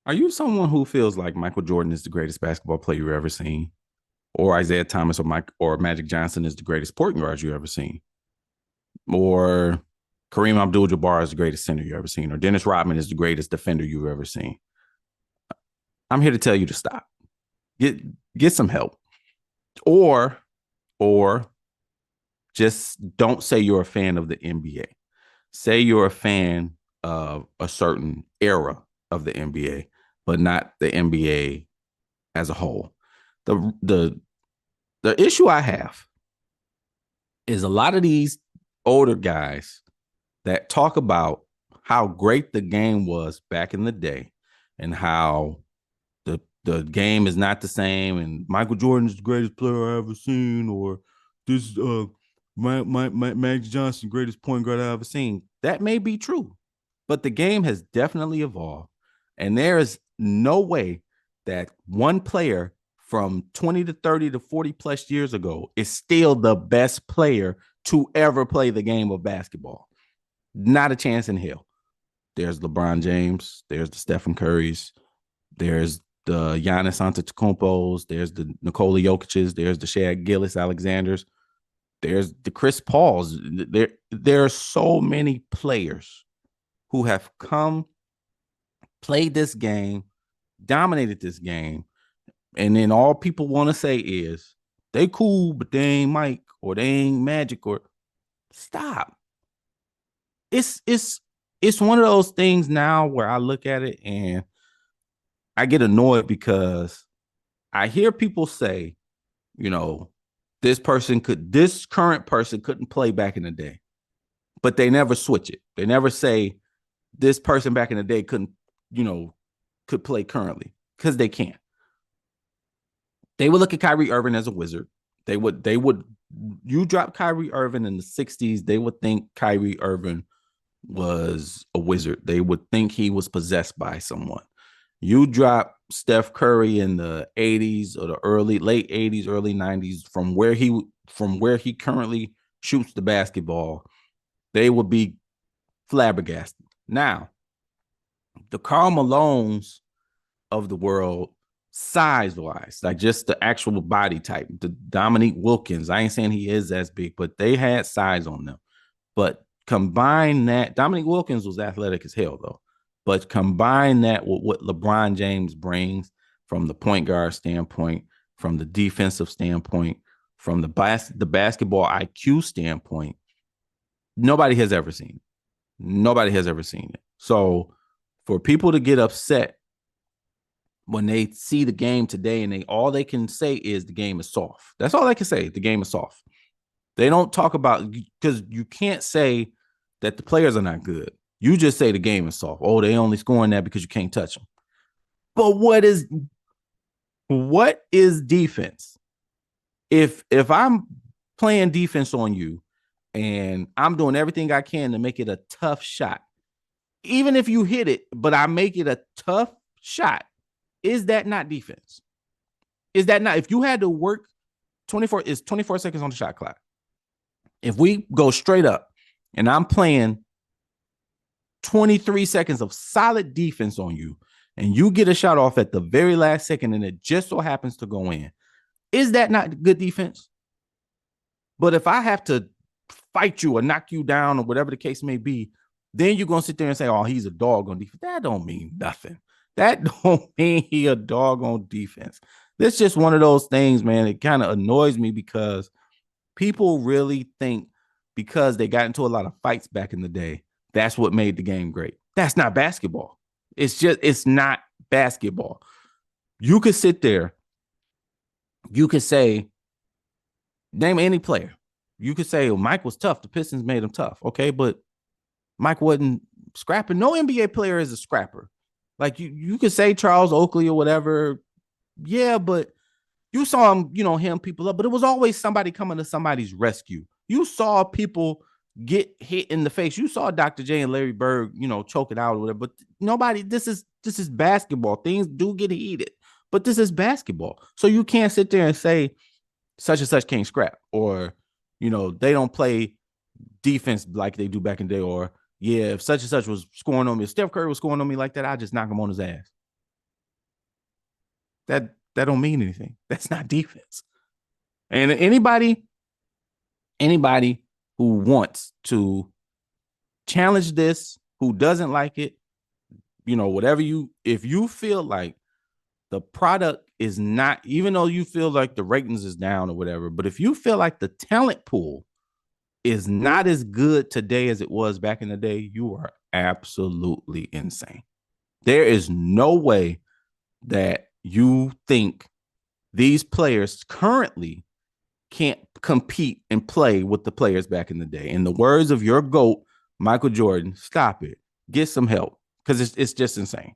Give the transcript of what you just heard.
Are you someone who feels like Michael Jordan is the greatest basketball player you've ever seen, or Isaiah Thomas or Magic Johnson is the greatest point guard you ever seen, or Kareem Abdul-Jabbar is the greatest center you ever seen, or Dennis Rodman is the greatest defender you've ever seen? I'm here to tell you to stop. Get get some help, or or just don't say you're a fan of the NBA. Say you're a fan of a certain era of the NBA, but not the NBA as a whole. The the issue I have is a lot of these older guys that talk about how great the game was back in the day and how the game is not the same and Michael Jordan is the greatest player I ever seen, or this Magic Johnson greatest point guard I ever seen. That may be true, but the game has definitely evolved, and there is no way that one player from 20 to 30 to 40 plus years ago is still the best player to ever play the game of basketball. Not a chance in hell. There's LeBron James, there's the Stephen Currys, there's the Giannis Antetokounmpos, there's the Nikola Jokic's, there's the Shaq Gillis Alexanders, there's the Chris Pauls. There are so many players who have come, played this game, dominated this game, and then all people want to say is they cool, but they ain't Mike or they ain't Magic or stop. It's one of those things now where I look at it and I get annoyed because I hear people say, you know, this current person couldn't play back in the day, but they never switch it. They never say this person back in the day couldn't, could play currently because they can't. They would look at Kyrie Irving as a wizard. You drop Kyrie Irving in the 60s, they would think Kyrie Irving was a wizard. They would think he was possessed by someone. You drop Steph Curry in the 80s or the late 80s, early 90s from where he currently shoots the basketball, they would be flabbergasted. Now, the Karl Malones of the world, size-wise, like just the actual body type, the Dominique Wilkins, I ain't saying he is as big, but they had size on them. But combine that, Dominique Wilkins was athletic as hell, though. But combine that with what LeBron James brings from the point guard standpoint, from the defensive standpoint, from the basketball IQ standpoint, nobody has ever seen it. Nobody has ever seen it. So for people to get upset when they see the game today and all they can say is the game is soft. That's all they can say. The game is soft. They don't talk about, because you can't say that the players are not good. You just say the game is soft. Oh, they only scoring that because you can't touch them. But what is defense? If I'm playing defense on you and I'm doing everything I can to make it a tough shot, even if you hit it, but I make it a tough shot, is that not defense? Is that not, if you had to work 24 seconds on the shot clock. If we go straight up and I'm playing 23 seconds of solid defense on you and you get a shot off at the very last second and it just so happens to go in, is that not good defense? But if I have to fight you or knock you down or whatever the case may be, then you're going to sit there and say, oh, he's a dog on defense. That don't mean nothing. That don't mean he a dog on defense. That's just one of those things, man. It kind of annoys me because people really think because they got into a lot of fights back in the day, that's what made the game great. That's not basketball. It's not basketball. You could sit there. You could say, name any player. You could say, oh, Mike was tough. The Pistons made him tough. Okay, but Mike wasn't scrapping. No NBA player is a scrapper. Like you could say Charles Oakley or whatever. Yeah, but you saw him, him people up, but it was always somebody coming to somebody's rescue. You saw people get hit in the face. You saw Dr. J and Larry Bird, choke it out or whatever, but nobody, this is basketball. Things do get heated, but this is basketball. So you can't sit there and say such and such can't scrap, or, they don't play defense like they do back in the day, or yeah, if such and such was scoring on me, if Steph Curry was scoring on me like that, I just knock him on his ass. that don't mean anything. That's not defense. And anybody who wants to challenge this, who doesn't like it, whatever if you feel like the product is not, even though you feel like the ratings is down or whatever, but if you feel like the talent pool is not as good today as it was back in the day, you are absolutely insane. There is no way that you think these players currently can't compete and play with the players back in the day. In the words of your GOAT, Michael Jordan, stop it. Get some help, because it's just insane.